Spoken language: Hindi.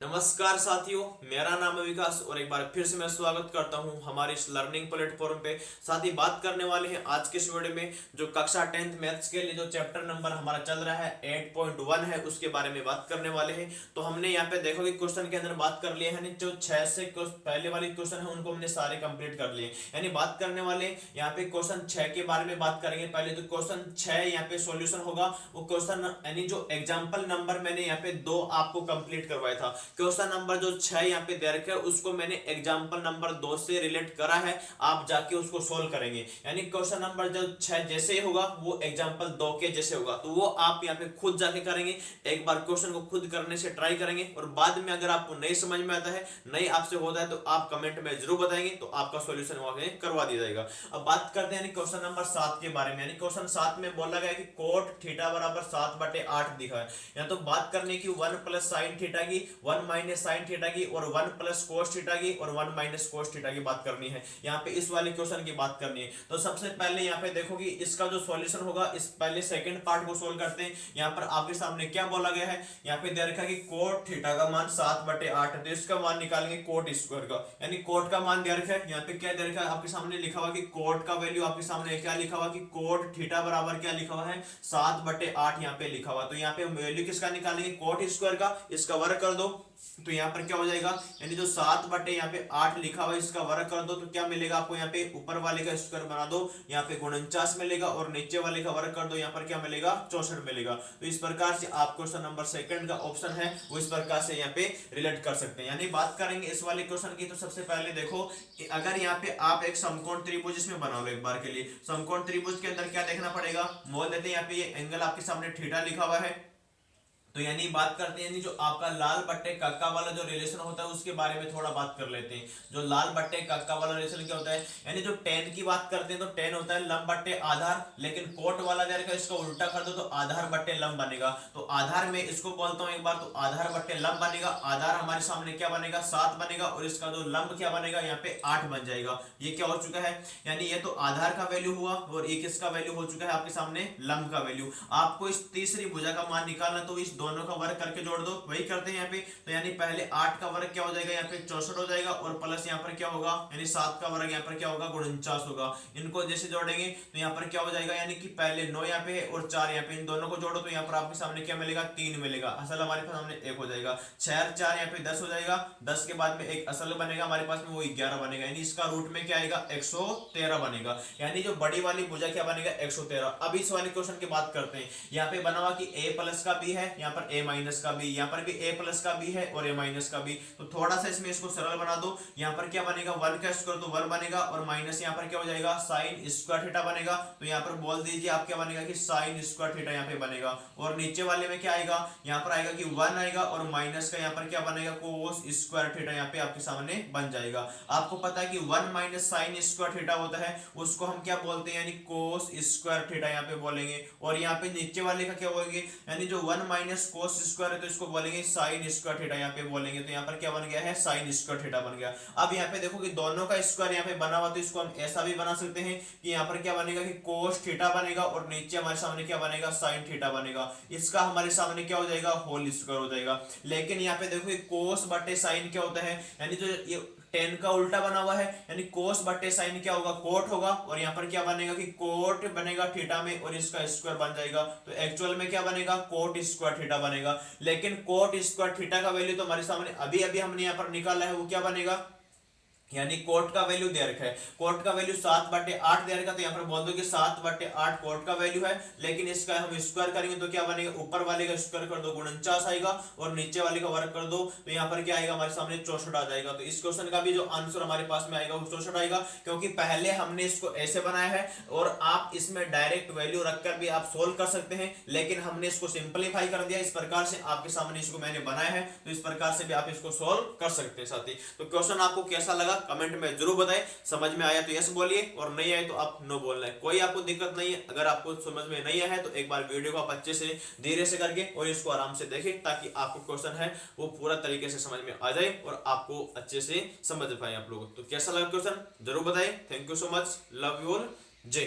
नमस्कार साथियों, मेरा नाम है विकास और एक बार फिर से मैं स्वागत करता हूं हमारे इस लर्निंग प्लेटफॉर्म पे। साथ ही बात करने वाले हैं आज के इस वीडियो में जो कक्षा 10th मैथ्स के लिए जो चैप्टर नंबर हमारा चल रहा है 8.1 है, उसके बारे में बात करने वाले हैं। तो हमने यहाँ पे देखो कि क्वेश्चन के अंदर बात कर लिए हैं, जो 6 से पहले वाले क्वेश्चन है उनको हमने सारे कंप्लीट कर लिए। यानी बात करने वाले यहाँ पे क्वेश्चन 6 के बारे में बात करेंगे। पहले तो क्वेश्चन 6 यहाँ पे सॉल्यूशन होगा, वो क्वेश्चन यानी जो एग्जाम्पल नंबर मैंने यहाँ पे 2 आपको कंप्लीट करवाया था। क्वेश्चन नंबर जो 6 यहाँ पे दे रखा है उसको मैंने एग्जांपल नंबर 2 से रिलेट करा है, आप जाके उसको सोल्व करेंगे। यानी क्वेश्चन नंबर जो 6 जैसे ही होगा वो एग्जांपल 2 के जैसे होगा, तो वो आप यहाँ पे खुद जाके करेंगे। एक बार क्वेश्चन को खुद करने से ट्राई करेंगे और बाद में अगर आपको नहीं समझ में आता है, नहीं आपसे होता है, तो आप कमेंट में जरूर बताएंगे, तो आपका सोल्यूशन वहां करवा दिया जाएगा। अब बात करते हैं क्वेश्चन नंबर 7 के बारे में। यानी क्वेश्चन 7 में बोला गया कि कोट थीटा बराबर 7/8 दिखा है। या तो बात करने की 1 प्लस साइन थीटा की, 1 माइनस साइन थीटा की और 1 प्लस कोस थीटा की और 1 माइनस कोस थीटा की बात करनी है। यहाँ पे इस वाले क्वेश्चन की बात करनी है। तो सबसे पहले यहाँ पे देखो कि इसका जो सॉल्यूशन होगा, इस पहले सेकंड पार्ट को सोल्व करते हैं। यहाँ पर आपके सामने क्या बोला गया है, यहाँ पे दे रखा है कि कोट थीटा का मान 7/8 है, तो इसका मान निकालेंगे कोट स्क्वायर का। यानी कोट का मान दे रखा है, यहाँ पे क्या दे रखा है आपके सामने लिखा हुआ कि कोट का वैल्यू आपके सामने क्या लिखा हुआ कि कोट थीटा बराबर क्या लिखा हुआ है 7/8 यहाँ पे लिखा हुआ। तो यहाँ पे वैल्यू किसका निकालेंगे, कोट स्क्वायर का। इसका वर्ग कर दो तो यहाँ पर क्या हो जाएगा, यानी जो 7/8 लिखा हुआ है इसका वर्ग कर दो तो क्या मिलेगा आपको, यहाँ पे ऊपर वाले का स्क्वायर बना दो, यहाँ पे 49 मिलेगा और नीचे वाले का वर्ग कर दो, यहाँ पर क्या मिलेगा 64 मिलेगा। तो इस प्रकार से आप क्वेश्चन नंबर सेकंड का ऑप्शन है वो इस प्रकार से यहाँ पे रिलेट कर सकते हैं। यानी बात करेंगे इस वाले क्वेश्चन की, तो सबसे पहले देखो कि अगर यहाँ पे आप एक समकोण त्रिभुज इसमें बनाओगे, एक बार के लिए समकोण त्रिभुज के अंदर क्या देखना पड़ेगा, बोल देते हैं यहाँ पे ये एंगल आपके सामने थीटा लिखा हुआ है। तो यानी बात करते हैं, यानी जो आपका लाल बट्टे कक्का वाला जो रिलेशन होता है उसके बारे में थोड़ा बात कर लेते हैं। जो लाल बट्टे कक्का वाला रिलेशन क्या होता है, यानी जो टेन की बात करते हैं तो टेन होता है लंब बट्टे आधार, लेकिन कोट वाला अगर इसका उल्टा कर दो तो आधार बट्टे लंब बनेगा। तो आधार में इसको बोलता हूं एक बार, तो आधार बट्टे लंब बनेगा। आधार हमारे सामने क्या बनेगा 7 बनेगा और इसका जो लंब क्या बनेगा यहाँ पे 8 बन जाएगा। ये क्या हो चुका है, यानी ये तो आधार का वैल्यू हुआ और एक इसका वैल्यू हो चुका है आपके सामने लंब का वैल्यू। आपको इस तीसरी भुजा का मान निकालना, तो इस दोनों का वर्ग करके जोड़ दो, वही करते हैं यहाँ पे। तो यानी पहले 8 का वर्ग क्या हो जाएगा, यहाँ पे 64 हो जाएगा और प्लस यहाँ पर क्या होगा, यानी 7 का वर्ग यहाँ पर क्या होगा 49 होगा। इनको जैसे जोड़ेंगे तो यहाँ पर क्या हो जाएगा, यानी कि पहले 9 यहाँ पे है और 4 यहाँ पे, इन दोनों को जोड़ो तो यहाँ पर आपके सामने क्या मिलेगा 3 मिलेगा। असल हमारे पास सामने 1 हो जाएगा, 6 और 4 यहाँ पे 10 हो जाएगा, 10 के बाद में एक असल बनेगा हमारे पास में, वो 11 बनेगा। यानी इसका रूट में क्या आएगा 113 बनेगा। यानी जो बड़ी वाली भुजा क्या बनेगा 113। अब इस वाले क्वेश्चन की बात करते हैं। यहाँ पे बना हुआ कि a प्लस का b है, यहाँ पर a माइनस का b, यहाँ पर भी a प्लस का b है और a माइनस का b। तो थोड़ा सा इसमें इसको सरल बना दो। यहाँ पर क्या बनेगा 1 का स्क्वायर तो 1 बनेगा और माइनस यहाँ पर क्या हो जाएगा साइन स्क्वायर थीटा बनेगा। तो यहाँ पर बोल दीजिए आप क्या बनेगा कि साइन स्क्वायर थीटा यहाँ पे बनेगा। और नीचे वाले में क्या आएगा, यहाँ पर आएगा कि 1 आएगा और माइनस का यहाँ पर क्या बनेगा कोस स्क्वायर थीटा यहाँ पे आपके सामने बन जाएगा। आपको पता है कि 1 माइनस साइन स्क्वायर थीटा होता है, उसको हम क्या बोलते हैं, यानी कोस स्क्वायर थीटा यहाँ पे बोलेंगे। और यहाँ पे नीचे वाले का क्या बोलेंगे, यानी जो 1 माइनस कोस स्क्वायर है तो इसको बोलेंगे साइन स्क्वायर थीटा यहाँ पे बोलेंगे। तो यहाँ पर क्या बन गया है साइन स्क्वायर थीटा बन गया। अब यहाँ पे देखो कि दोनों का स्क्वायर यहाँ पे बना हुआ, तो इसको हम ऐसा भी बना सकते हैं कि यहाँ पर क्या बनेगा कि कोस थीटा बनेगा और नीचे हमारे सामने क्या बनेगा साइन थीटा बनेगा। इसका हमारे सामने क्या हो जाएगा होल स्क्वायर हो जाएगा। लेकिन यहाँ पे देखो कि कोस बटे साइन क्या होता है, यानी जो ये टेन का उल्टा बना हुआ है, यानी कोस बटे साइन क्या होगा कोट होगा। और यहाँ पर क्या बनेगा कि कोट बनेगा थीटा में और इसका स्क्वायर बन जाएगा। तो एक्चुअल में क्या बनेगा कोट स्क्वायर थीटा बनेगा। लेकिन कोट स्क्वायर थीटा का वैल्यू तो हमारे सामने अभी अभी हमने यहाँ पर निकाला है, वो क्या बनेगा, यानी कोट का वैल्यू दे रखा है। कोट का वैल्यू 7/8 दे रखा, तो यहाँ पर बोल दो कि 7/8 कोट का वैल्यू है। लेकिन इसका हम स्क्वायर करेंगे तो क्या बनेगा, ऊपर वाले का स्क्वायर कर दो 49 आएगा और नीचे वाले का वर्ग कर दो तो यहाँ पर क्या आएगा हमारे सामने 64 आ जाएगा। तो इस क्वेश्चन का भी जो आंसर हमारे पास में आएगा वो 64 आएगा, क्योंकि पहले हमने इसको ऐसे बनाया है और आप इसमें डायरेक्ट वैल्यू रखकर भी आप सोल्व कर सकते हैं, लेकिन हमने इसको सिंपलीफाई कर दिया इस प्रकार से आपके सामने इसको मैंने बनाया है। तो इस प्रकार से भी आप इसको सोल्व कर सकते हैं साथी। तो क्वेश्चन आपको कैसा लगा कमेंट में जरूर बताएं। समझ में आया तो यस बोलिए और नहीं आए तो आप नो बोलना है, कोई आपको दिक्कत नहीं है। अगर आपको समझ में नहीं आया है तो एक बार वीडियो को आप अच्छे से धीरे से करके और इसको आराम से देखें, ताकि आपको क्वेश्चन है वो पूरा तरीके से समझ में आ जाए और आपको अच्छे से समझ पाए आप लोग। तो कैसा लगा क्वेश्चन जरूर बताएं। Thank you so much, love you all, जय।